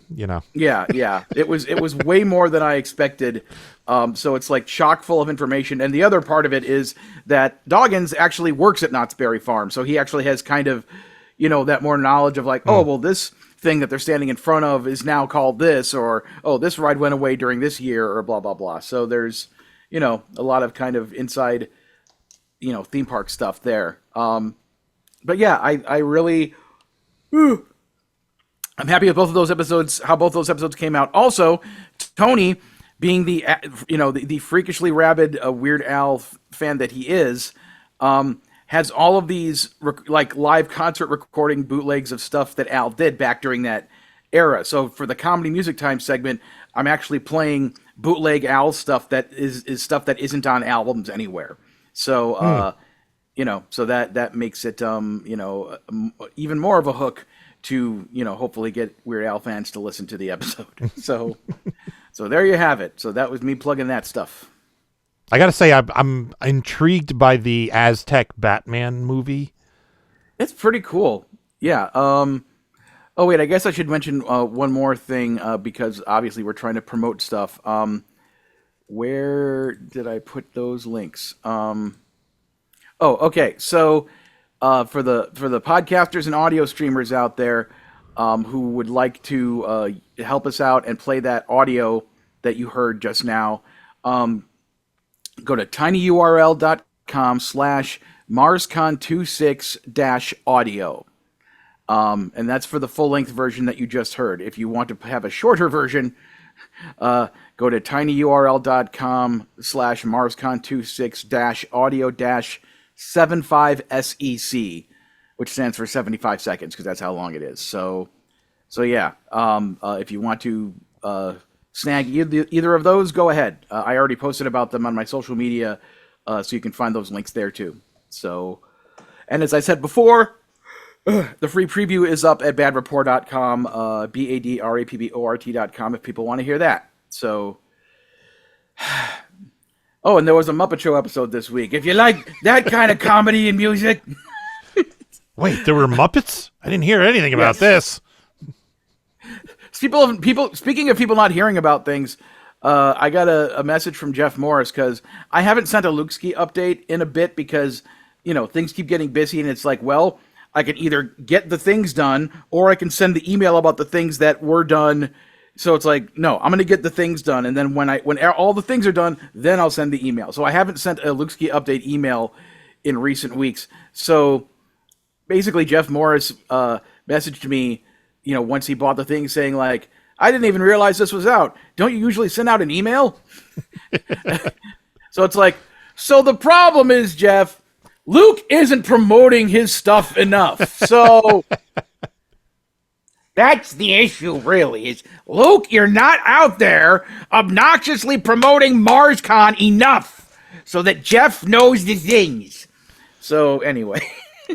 Yeah, it was way more than I expected. So it's chock full of information. And the other part of it is that Doggins actually works at Knott's Berry Farm. So he actually has kind of, that more knowledge of oh, well, this thing that they're standing in front of is now called this, or, oh, this ride went away during this year, or blah, blah, blah. So there's, a lot of kind of inside, theme park stuff there. But yeah, I really, I'm happy with both of those episodes, how both those episodes came out. Also, Tony, being the freakishly rabid Weird Al fan that he is, has all of these live concert recording bootlegs of stuff that Al did back during that era. So for the Comedy Music Time segment, I'm actually playing bootleg Al stuff that is stuff that isn't on albums anywhere. So so that makes it even more of a hook to hopefully get Weird Al fans to listen to the episode. So there you have it. So that was me plugging that stuff. I gotta say, I'm intrigued by the Aztec Batman movie. It's pretty cool. Yeah. Oh wait, I guess I should mention one more thing because obviously we're trying to promote stuff. Where did I put those links? Oh, okay. So for the podcasters and audio streamers out there who would like to help us out and play that audio that you heard just now, go to tinyurl.com/MarsCon26-audio. And that's for the full-length version that you just heard. If you want to have a shorter version, go to tinyurl.com/MarsCon26-audio-75SEC, which stands for 75 seconds, because that's how long it is. So yeah, if you want to snag either of those, go ahead. I already posted about them on my social media, so you can find those links there too. So, and as I said before, the free preview is up at badrapport.com, BADRAPPORT.com if people want to hear that. So, oh, and there was a Muppet Show episode this week. If you like that kind of comedy and music. Wait, there were Muppets? I didn't hear anything about this. People. Speaking of people not hearing about things, I got a message from Jeff Morris because I haven't sent a Luke Ski update in a bit because things keep getting busy, and it's well, I can either get the things done or I can send the email about the things that were done. So it's no, I'm going to get the things done, and then when all the things are done, then I'll send the email. So I haven't sent a Luke Ski update email in recent weeks. So basically, Jeff Morris messaged me, once he bought the thing, saying I didn't even realize this was out. Don't you usually send out an email? So it's so the problem is, Jeff, Luke isn't promoting his stuff enough. So that's the issue, really, is Luke, you're not out there obnoxiously promoting MarsCon enough so that Jeff knows the things. So anyway.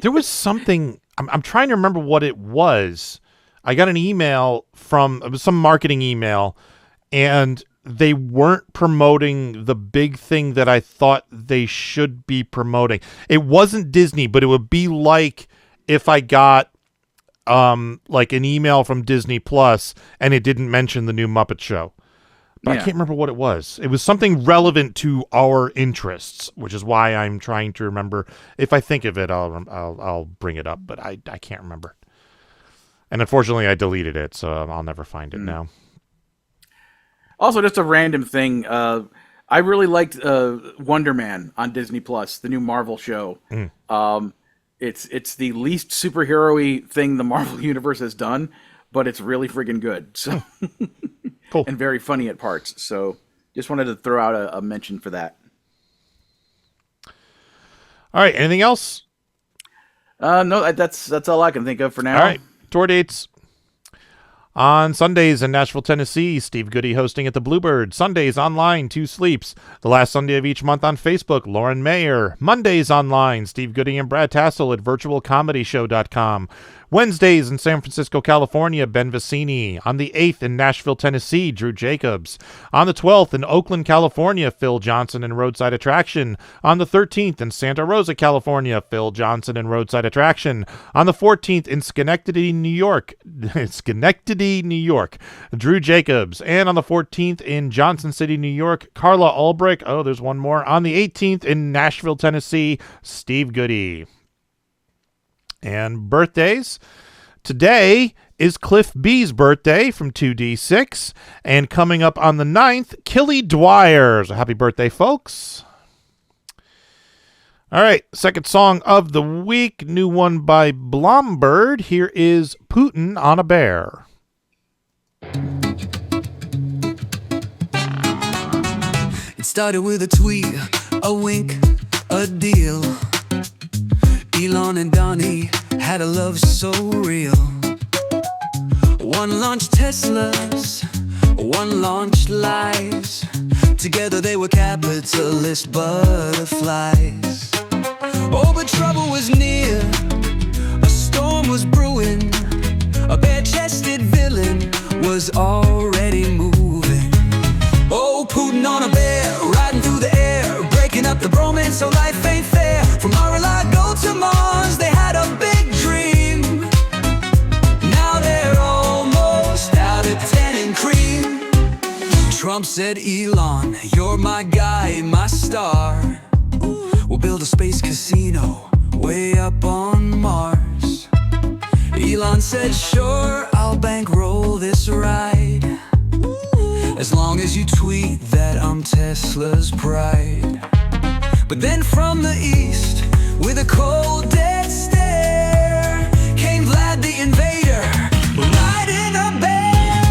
There was something, I'm trying to remember what it was. I got an email it was some marketing email, and they weren't promoting the big thing that I thought they should be promoting. It wasn't Disney, but it would be like if I got like an email from Disney Plus, and it didn't mention the new Muppet Show. But I can't remember what it was. It was something relevant to our interests, which is why I'm trying to remember. If I think of it, I'll bring it up, but I can't remember. And unfortunately, I deleted it, so I'll never find it now. Also, just a random thing. I really liked Wonder Man on Disney Plus, the new Marvel show. It's the least superhero-y thing the Marvel universe has done, but it's really friggin' good. So, cool. And very funny at parts. So, just wanted to throw out a mention for that. All right. Anything else? No, that's all I can think of for now. All right. Tour dates. On Sundays in Nashville, Tennessee, Steve Goody hosting at the Bluebird. Sundays online, 2 Sleeps. The last Sunday of each month on Facebook, Lauren Mayer. Mondays online, Steve Goody and Brad Tassel at virtualcomedyshow.com. Wednesdays in San Francisco, California, Ben Vicini. On the 8th in Nashville, Tennessee, Drew Jacobs. On the 12th in Oakland, California, Phil Johnson and Roadside Attraction. On the 13th in Santa Rosa, California, Phil Johnson and Roadside Attraction. On the 14th in Schenectady, New York, Drew Jacobs. And on the 14th in Johnson City, New York, Carla Ulbrich. Oh, there's one more. On the 18th in Nashville, Tennessee, Steve Goody. And birthdays. Today is Cliff B's birthday from 2D6. And coming up on the 9th, Killy Dwyer. So happy birthday, folks. All right, second song of the week. New one by Blombird. Here is Putin on a Bear. It started with a tweet, a wink, a deal. Elon and Donnie had a love so real. One launched Teslas, one launched lives. Together they were capitalist butterflies. Oh, but trouble was near, a storm was brewing. A bare-chested villain was already moving. Oh, Putin on a bear, riding through the air, breaking up the bromance so life ain't fair. From Mar-a-Lago to Mars, they had a big dream. Now they're almost out of 10 and cream. Trump said, Elon, you're my guy, my star. We'll build a space casino way up on Mars. Elon said, sure, I'll bankroll this ride, as long as you tweet that I'm Tesla's pride. But then from the east, with a cold dead stare, came Vlad the Invader, riding a bear.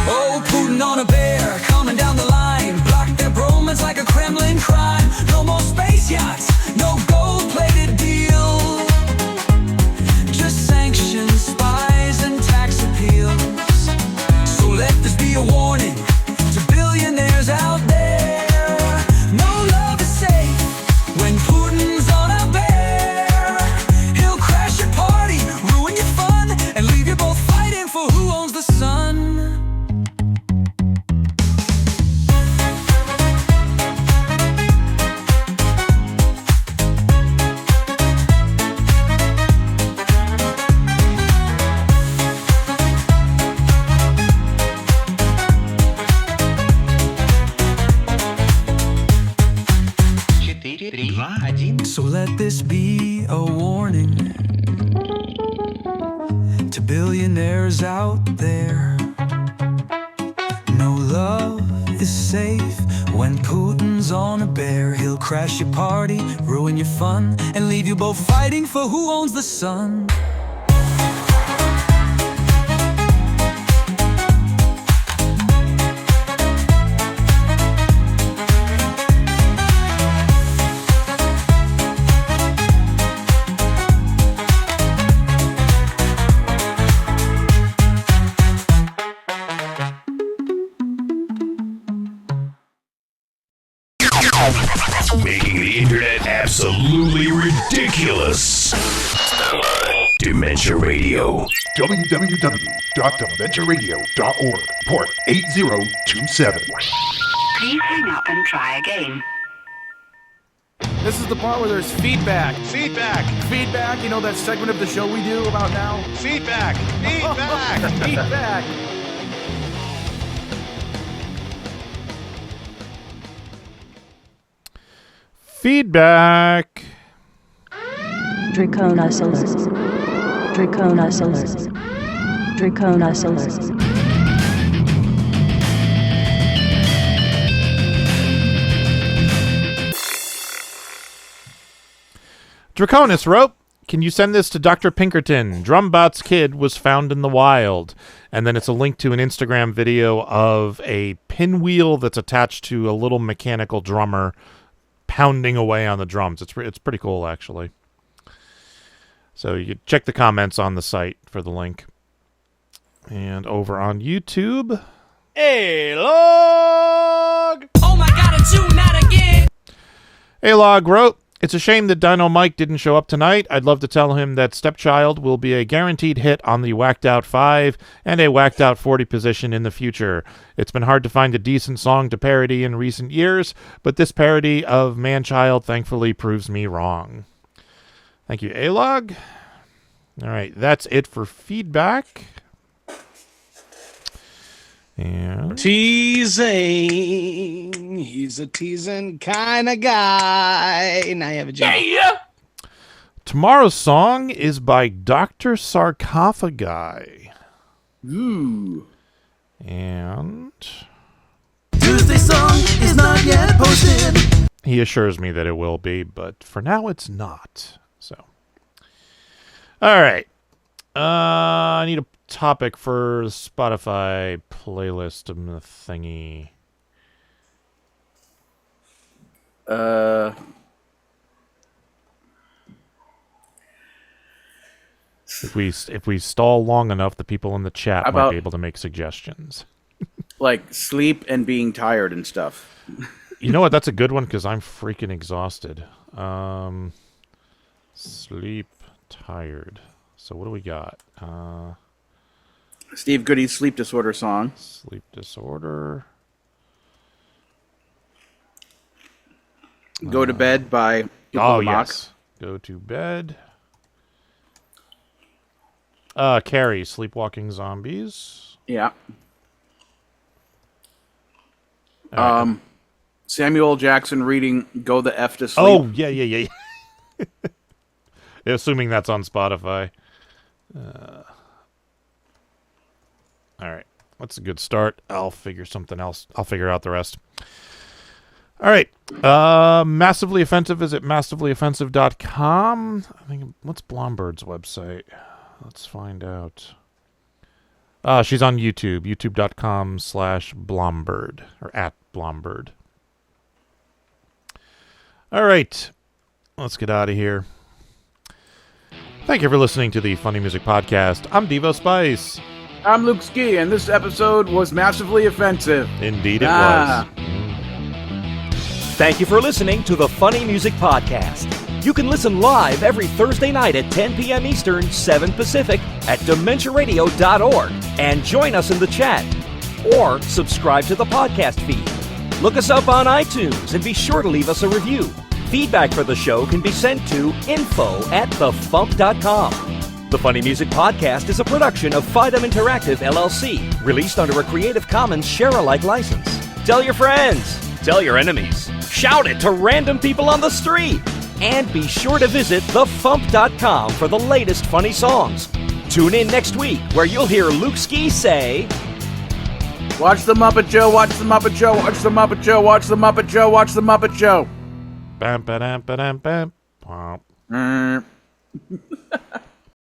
Oh, Putin on a bear, coming down the line, blocked their bromance like a Kremlin crime. No more space yachts, no gold-plated deal, just sanctions, spies, and tax appeals. So let this be a warning to billionaires out there. No love is safe when Putin's on a bear. He'll crash your party, ruin your fun, and leave you both fighting for who owns the sun. So let this be a warning to billionaires out there. No love is safe when Putin's on a bear. He'll crash your party, ruin your fun, and leave you both fighting for who owns the sun. Making the internet absolutely ridiculous. Dementia Radio. www.dementiaradio.org. Port 8027. Please hang up and try again. This is the part where there's feedback. Feedback. Feedback. You know that segment of the show we do about now? Feedback. Feedback. Feedback. Feedback. Draconis alert. Draconis alert. Draconis alert. Draconis wrote, "Can you send this to Dr. Pinkerton? Drumbot's kid was found in the wild." And then it's a link to an Instagram video of a pinwheel that's attached to a little mechanical drummer pounding away on the drums. It's pretty cool, actually. So you check the comments on the site for the link. And over on YouTube, A-Log! Oh my god, it's you, not again! A-Log wrote, "It's a shame that Dino Mike didn't show up tonight. I'd love to tell him that Stepchild will be a guaranteed hit on the Whacked Out 5 and a Whacked Out 40 position in the future. It's been hard to find a decent song to parody in recent years, but this parody of Manchild thankfully proves me wrong." Thank you, A-Log. All right, that's it for feedback. And teasing. He's a teasing kind of guy. Now you have a job. Yeah. tomorrow's song is by Dr. Sarcophagi. Ooh. And Tuesday song is not yet posted. he assures me that it will be, but for now it's not. So, all right. I need a topic for the Spotify playlist of the thingy. If we stall long enough, the people in the chat might be able to make suggestions. Like sleep and being tired and stuff. You know what? That's a good one because I'm freaking exhausted. Sleep, tired. So what do we got? Steve Goody's Sleep Disorder song. Sleep Disorder. Go to Bed by yes. Go to Bed. Carrie, Sleepwalking Zombies. Yeah. Samuel Jackson reading Go the F to Sleep. Oh, yeah. Assuming that's on Spotify. All right. That's a good start. I'll figure something else. I'll figure out the rest. All right. Massively Offensive is at massivellyoffensive.com. I think, what's Blombird's website? Let's find out. She's on YouTube. youtube.com/Blombird or at Blombird. All right. Let's get out of here. Thank you for listening to the Funny Music Podcast. I'm Devo Spice. I'm Luke Ski, and this episode was massively offensive. Indeed it was. Thank you for listening to the Funny Music Podcast. You can listen live every Thursday night at 10 p.m. Eastern, 7 Pacific at DementiaRadio.org and join us in the chat. Or subscribe to the podcast feed. Look us up on iTunes and be sure to leave us a review. Feedback for the show can be sent to info@thefump.com. The Funny Music Podcast is a production of Fidem Interactive, LLC, released under a Creative Commons share-alike license. Tell your friends. Tell your enemies. Shout it to random people on the street. And be sure to visit thefump.com for the latest funny songs. Tune in next week where you'll hear Luke Ski say, Watch the Muppet Show, watch the Muppet Show, watch the Muppet Show, watch the Muppet Show, watch the Muppet Show. Bam, ba-dam, ba-dam, bam. Pom.